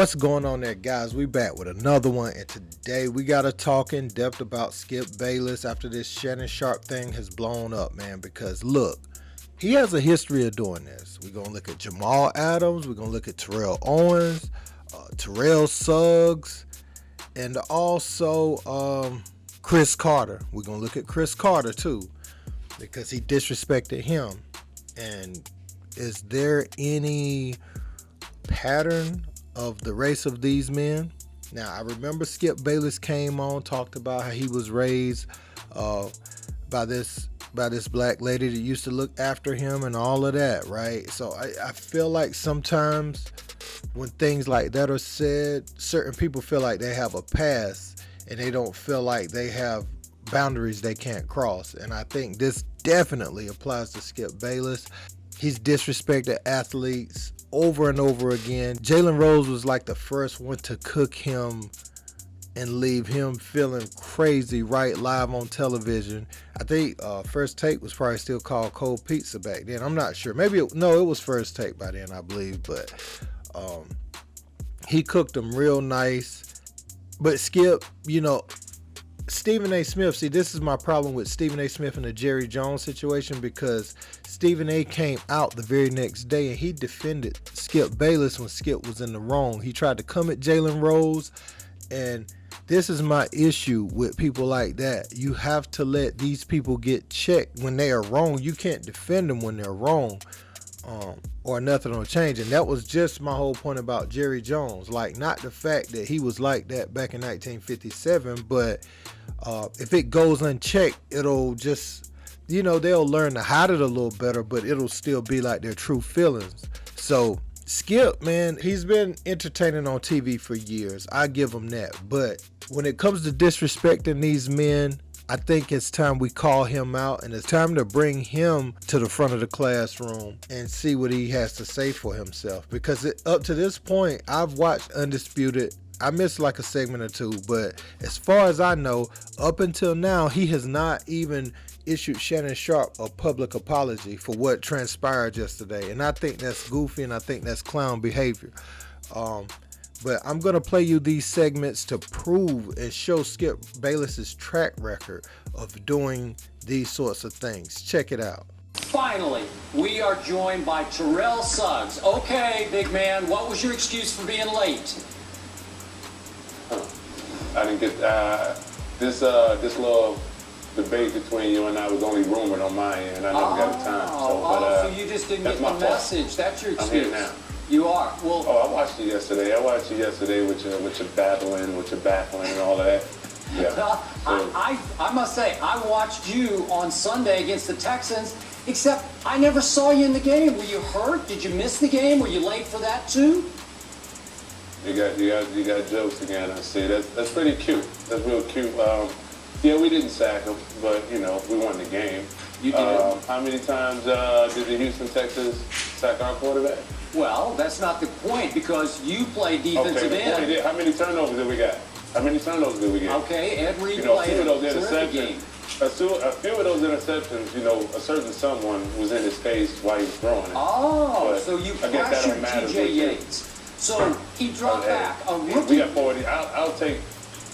What's going on there, guys? We back with another one, and today we got to talk in depth about Skip Bayless after this Shannon Sharpe thing has blown up, man, because look, he has a history of doing this. We're going to look at Jamal Adams, we're going to look at Terrell Owens, Terrell Suggs, and also Cris Carter. We're going to look at Cris Carter too, because he disrespected him. And is there any pattern of the race of these men? Now, I remember Skip Bayless came on, talked about how he was raised by this black lady that used to look after him and all of that, right? So I feel like sometimes when things like that are said, certain people feel like they have a past and they don't feel like they have boundaries they can't cross. And I think this definitely applies to Skip Bayless. He's disrespected athletes over and over again. Jalen Rose was like the first one to cook him and leave him feeling crazy right live on television. I think First Take was probably still called Cold Pizza back then. I'm not sure. Maybe it was First Take by then, I believe. But he cooked him real nice. But Skip, Stephen A. Smith, see, this is my problem with Stephen A. Smith and the Jerry Jones situation, because Stephen A. came out the very next day and he defended Skip Bayless when Skip was in the wrong. He tried to come at Jalen Rose, and this is my issue with people like that. You have to let these people get checked when they are wrong. You can't defend them when they're wrong, or nothing will change. And that was just my whole point about Jerry Jones. Like, not the fact that he was like that back in 1957, but if it goes unchecked, it'll just, they'll learn to hide it a little better, but it'll still be like their true feelings. So Skip, man, he's been entertaining on TV for years. I give him that. But when it comes to disrespecting these men, I think it's time we call him out, and it's time to bring him to the front of the classroom and see what he has to say for himself. Because up to this point, I've watched Undisputed. I missed like a segment or two, but as far as I know, up until now, he has not even issued Shannon Sharpe a public apology for what transpired yesterday. And I think that's goofy, and I think that's clown behavior. But I'm going to play you these segments to prove and show Skip Bayless's track record of doing these sorts of things. Check it out. Finally, we are joined by Terrell Suggs. Okay, big man, what was your excuse for being late? I didn't get this little debate between you and I was only rumored on my end. I never got the time. So you just didn't get the message. That's your excuse. I'm here now. You are. Well. Oh, I watched you yesterday. with your battling, with your baffling and all of that. Yeah. So, I must say, I watched you on Sunday against the Texans, except I never saw you in the game. Were you hurt? Did you miss the game? Were you late for that too? You got jokes again. I see. That's pretty cute. That's real cute. Yeah, we didn't sack him, but we won the game. You did. How many times did the Houston Texans sack our quarterback? Well, that's not the point, because you play defensive end. How many turnovers did we get? Okay, Ed Reed played a terrific game. A few of those interceptions, a certain someone was in his face while he was throwing it. Oh, but so you I guess that don't pressured matter. T.J. Yates. So he dropped back. A rookie. We got 40.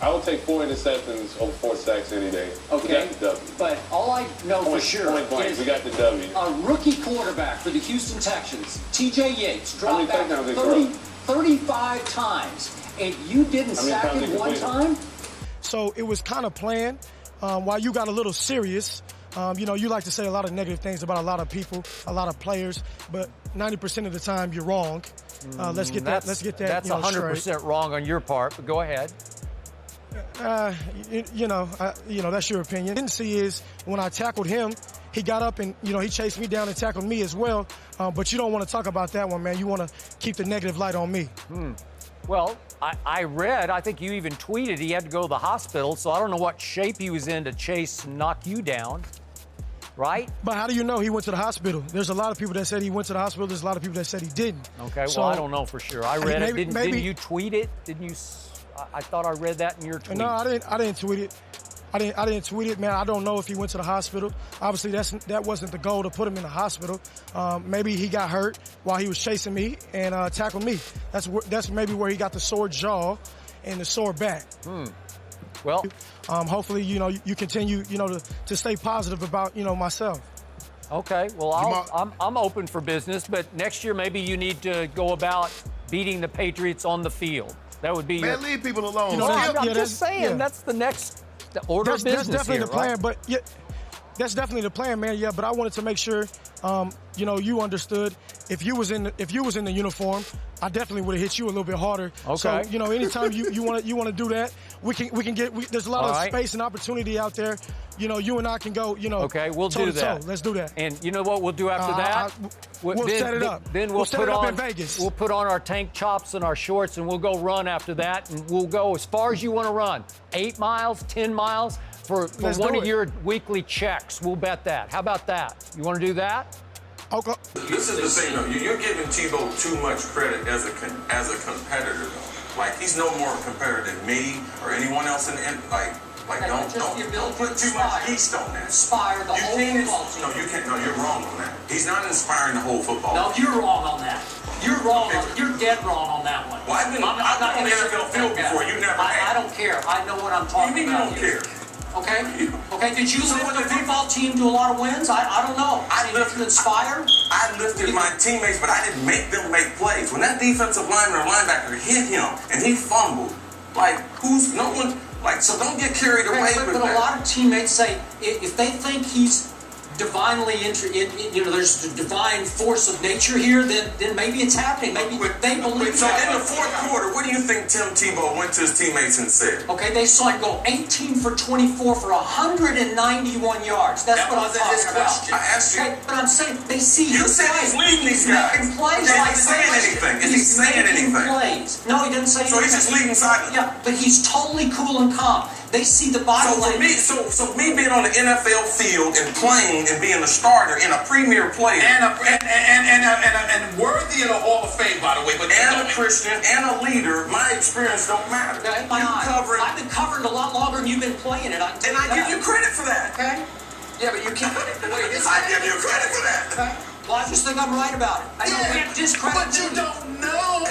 I will take 4 interceptions over 4 sacks any day. Okay. We got the W. But all I know for sure is we got the W. A rookie quarterback for the Houston Texans, T.J. Yates, dropped back 35 times, and you didn't sack him one time? So it was kind of planned. While you got a little serious, you like to say a lot of negative things about a lot of people, a lot of players, but 90% of the time you're wrong. Let's get that. That's 100% wrong on your part. But go ahead. That's your opinion. Didn't see is when I tackled him, he got up and he chased me down and tackled me as well. But you don't want to talk about that one, man. You want to keep the negative light on me. Well, I read, I think you even tweeted he had to go to the hospital, so I don't know what shape he was in to chase and knock you down, right? But how do you know he went to the hospital? There's a lot of people that said he went to the hospital. There's a lot of people that said he didn't. Okay, well, I don't know for sure. I read it. Didn't you tweet it? Didn't you? I thought I read that in your tweet. No, I didn't tweet it. I didn't tweet it, man. I don't know if he went to the hospital. Obviously, that wasn't the goal to put him in the hospital. Maybe he got hurt while he was chasing me and tackled me. That's maybe where he got the sore jaw and the sore back. Well, hopefully, you continue, to stay positive about, myself. okay. Well, I'm open for business, but next year maybe you need to go about beating the Patriots on the field. That would be Man, leave people alone. I'm just saying that's the next order of business. That's definitely here, the plan, right? but yeah, that's definitely the plan, man. Yeah, but I wanted to make sure, you understood. If you was in the uniform, I definitely would have hit you a little bit harder. Okay. So anytime you want to do that, we can get. There's a lot All of right. space and opportunity out there. You and I can go. Okay, we'll do that. Let's do that. And you know what we'll do after that? We'll set it up. Then We'll set it put up on in Vegas. We'll put on our tank tops and our shorts, and we'll go run after that, and we'll go as far as you want to run. 8 miles, 10 miles for Let's one do of it. your weekly checks. We'll bet that. How about that? You want to do that? Okay. This is the thing, though. You're giving Tebow too much credit as a competitor, though. Like, he's no more a competitor than me or anyone else in the like. Don't put too much yeast on that. Inspire the whole football team. No, you can't. No, you're wrong on that. He's not inspiring the whole football. No, you're wrong on that. You're wrong. You're dead wrong on that one. Well, I've been on the NFL field before. You never I have. don't care. I know what I'm talking You about. don't care. Okay? Okay, did you lift the football team to a lot of wins? I don't know. Did you inspire? I lifted my teammates, but I didn't make them make plays. When that defensive lineman or linebacker hit him and he fumbled, so don't get carried away with But that. a lot of teammates say if they think he's divinely there's a divine force of nature here, then maybe it's happening. Maybe they believe So that. in the fourth quarter, what do you think Tim Tebow went to his teammates and said? Okay, they saw him go 18 for 24 for 191 yards. That's That what I'm wasn't talking his about. question. I asked you. Okay, but I'm saying they see You his said play. he's leading these guys. Making plays Is he like saying this. anything? Is he He's saying making anything? Plays. No, he doesn't say anything. So he's just leading silently. Yeah, but he's totally cool and calm. They see the body So for language. me, so me being on the NFL field and playing and being a starter and a premier player And worthy of the Hall of Fame, by the way. But and a Christian and a leader, my experience don't matter. Okay, I've been covering a lot longer than you've been playing it. And I give you credit for that. Okay? Yeah, but you can't. I give you credit for that. Okay? Well, I just think I'm right about it. I don't get discredited. But you don't know.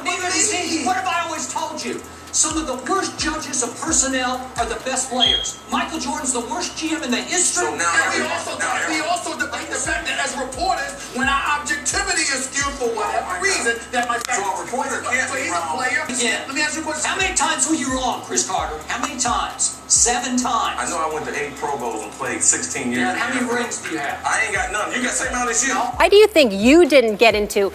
Neither does he. What have I always told you? Some of the worst judges of personnel are the best players. Michael Jordan's the worst GM in the history. So now We also debate the fact that as reporters, when our objectivity is skewed for whatever reason, that might So a reporter can't be he's a wrong. player. Yeah. Let me ask you a question. How many times were you wrong, Cris Carter? How many times? 7 times. I know I went to 8 Pro Bowls and played 16 years. Yeah, and how many in the NFL. rings do you have? I ain't got none. You got the same amount as you. Why do you think you didn't get into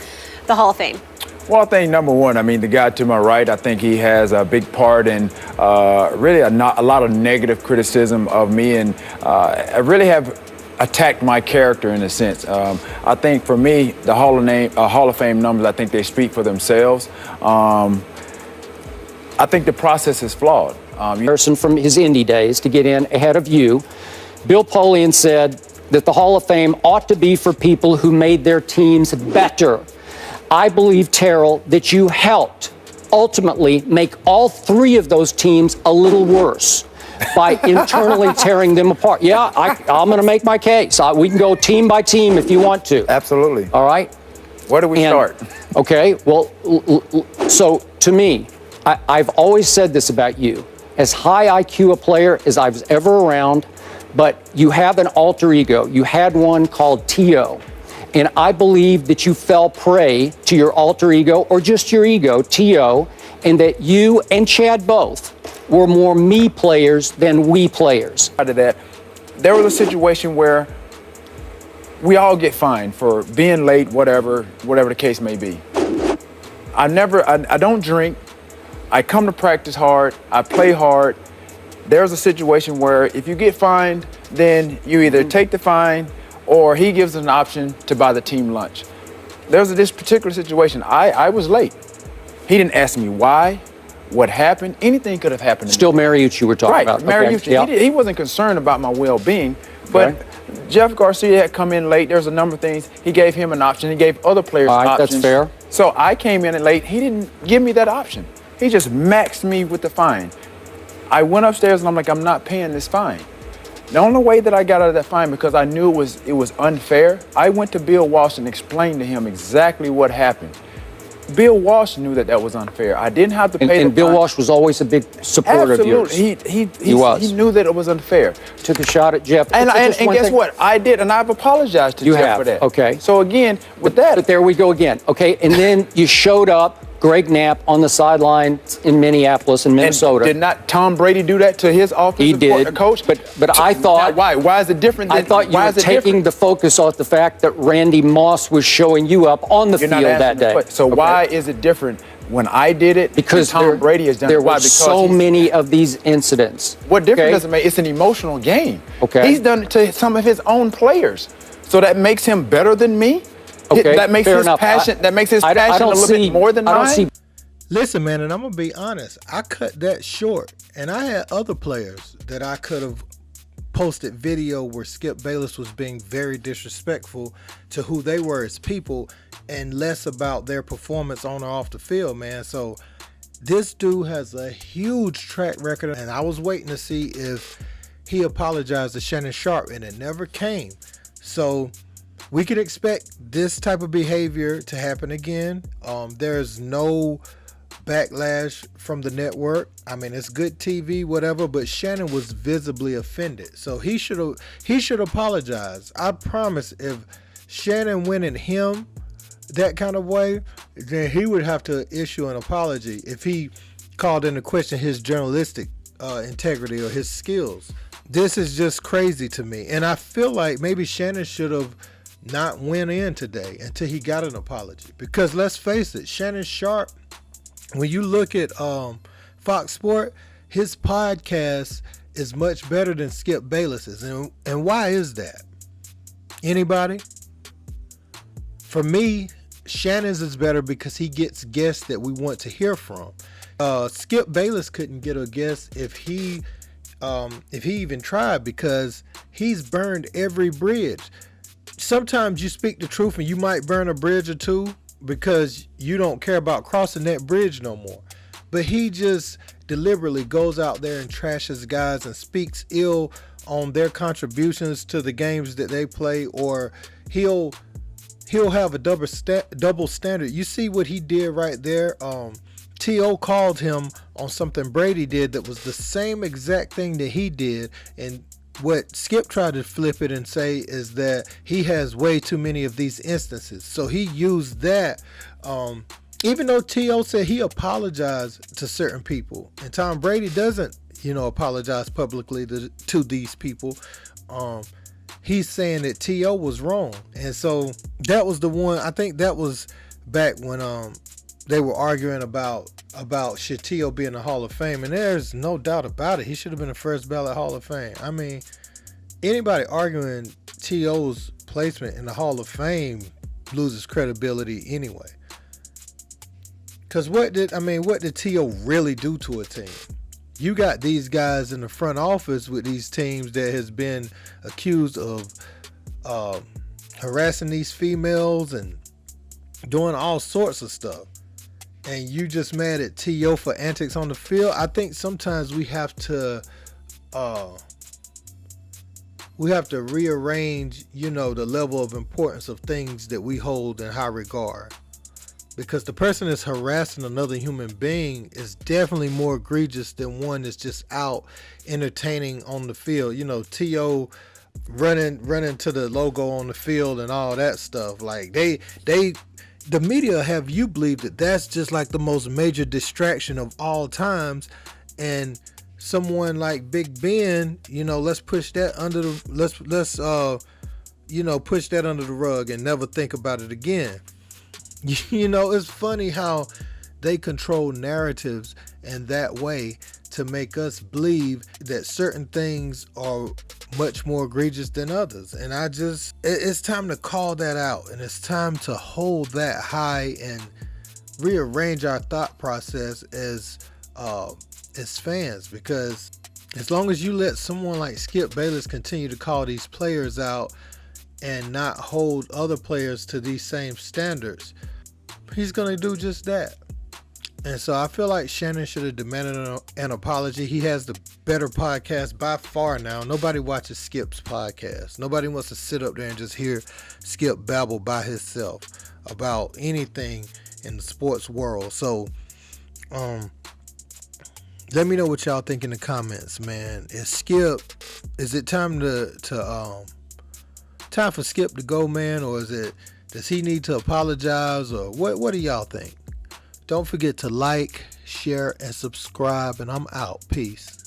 the Hall of Fame? Well, I think number one, the guy to my right, I think he has a big part in really a lot of negative criticism of me, and I really have attacked my character in a sense. I think for me, the Hall of Fame numbers, I think they speak for themselves. I think the process is flawed. Person from his indie days to get in ahead of you. Bill Polian said that the Hall of Fame ought to be for people who made their teams better. I believe, Terrell, that you helped ultimately make all 3 of those teams a little worse by internally tearing them apart. Yeah, I'm going to make my case. We can go team by team if you want to. Absolutely. All right? Where do we start? Okay, well, so to me, I've always said this about you. As high IQ a player as I was ever around, but you have an alter ego. You had one called T.O., and I believe that you fell prey to your alter ego, or just your ego, T.O., and that you and Chad both were more me players than we players. Out of that, there was a situation where we all get fined for being late, whatever the case may be. I don't drink. I come to practice hard. I play hard. There's a situation where if you get fined, then you either take the fine or he gives us an option to buy the team lunch. There's this particular situation. I was late. He didn't ask me why, what happened. Anything could have happened to me. Still Mariucci you were talking about. Right, Mariucci. Okay. Yeah. He wasn't concerned about my well-being, but Jeff Garcia had come in late. There's a number of things. He gave him an option. He gave other players options. That's fair. So I came in late. He didn't give me that option. He just maxed me with the fine. I went upstairs and I'm like, I'm not paying this fine. The only way that I got out of that fine, because I knew it was unfair, I went to Bill Walsh and explained to him exactly what happened. Bill Walsh knew that was unfair. I didn't have to pay the fine. And Bill Walsh was always a big supporter of yours. Absolutely. He knew that it was unfair. Took a shot at Jeff. And guess what? I did, and I've apologized to Jeff for that. Okay. So again, with that. But there we go again. Okay, and then you showed up, Greg Knapp, on the sideline in Minneapolis and Minnesota. And did not Tom Brady do that to his offensive coach? But I thought... Why? Why is it different? I thought you were taking the focus off the fact that Randy Moss was showing you up on the field that day. So why is it different when I did it? Because Tom Brady has done it. There were so many of these incidents. What difference does it make? It's an emotional game. Okay. He's done it to some of his own players. So that makes him better than me? Okay, that makes his passion. That makes his passion a little bit more than mine. Listen, man, and I'm gonna be honest. I cut that short, and I had other players that I could have posted video where Skip Bayless was being very disrespectful to who they were as people, and less about their performance on or off the field, man. So this dude has a huge track record, and I was waiting to see if he apologized to Shannon Sharpe, and it never came. So we could expect this type of behavior to happen again. There's no backlash from the network. I mean, it's good TV, whatever, but Shannon was visibly offended. So he should apologize. I promise, if Shannon went at him that kind of way, then he would have to issue an apology if he called into question his journalistic integrity or his skills. This is just crazy to me. And I feel like maybe Shannon should have not went in today until he got an apology. Because let's face it, Shannon Sharpe, when you look at Fox Sport, his podcast is much better than Skip Bayless's. And why is that? Anybody? For me, Shannon's is better because he gets guests that we want to hear from. Skip Bayless couldn't get a guest if he even tried, because he's burned every bridge. Sometimes you speak the truth and you might burn a bridge or two because you don't care about crossing that bridge no more. But he just deliberately goes out there and trashes guys and speaks ill on their contributions to the games that they play, or he'll have a double standard. You see what he did right there? T.O. called him on something Brady did that was the same exact thing that he did, and what Skip tried to flip it and say is that he has way too many of these instances. So he used that, even though T.O. said he apologized to certain people, and Tom Brady doesn't, apologize publicly to these people. He's saying that T.O. was wrong. And so that was the one, I think that was back when they were arguing about should T.O. be in the Hall of Fame, and there's no doubt about it. He should have been the first ballot Hall of Fame. I mean, anybody arguing T.O.'s placement in the Hall of Fame loses credibility anyway. Because what did T.O. really do to a team? You got these guys in the front office with these teams that has been accused of harassing these females and doing all sorts of stuff. And you just mad at T.O. for antics on the field. I think sometimes we have to rearrange, the level of importance of things that we hold in high regard. Because the person that's harassing another human being is definitely more egregious than one that's just out entertaining on the field. T.O. running to the logo on the field and all that stuff. Like the media have you believe that that's just like the most major distraction of all times, and someone like Big Ben, let's push that under the push that under the rug and never think about it again. It's funny how they control narratives in that way to make us believe that certain things are much more egregious than others. And it's time to call that out, and it's time to hold that high and rearrange our thought process as fans, because as long as you let someone like Skip Bayless continue to call these players out and not hold other players to these same standards, he's going to do just that. And so I feel like Shannon should have demanded an apology. He has the better podcast by far now. Nobody watches Skip's podcast. Nobody wants to sit up there and just hear Skip babble by himself about anything in the sports world. So, let me know what y'all think in the comments, man. Is it time time for Skip to go, man? Or does he need to apologize? Or what do y'all think? Don't forget to like, share, and subscribe, and I'm out. Peace.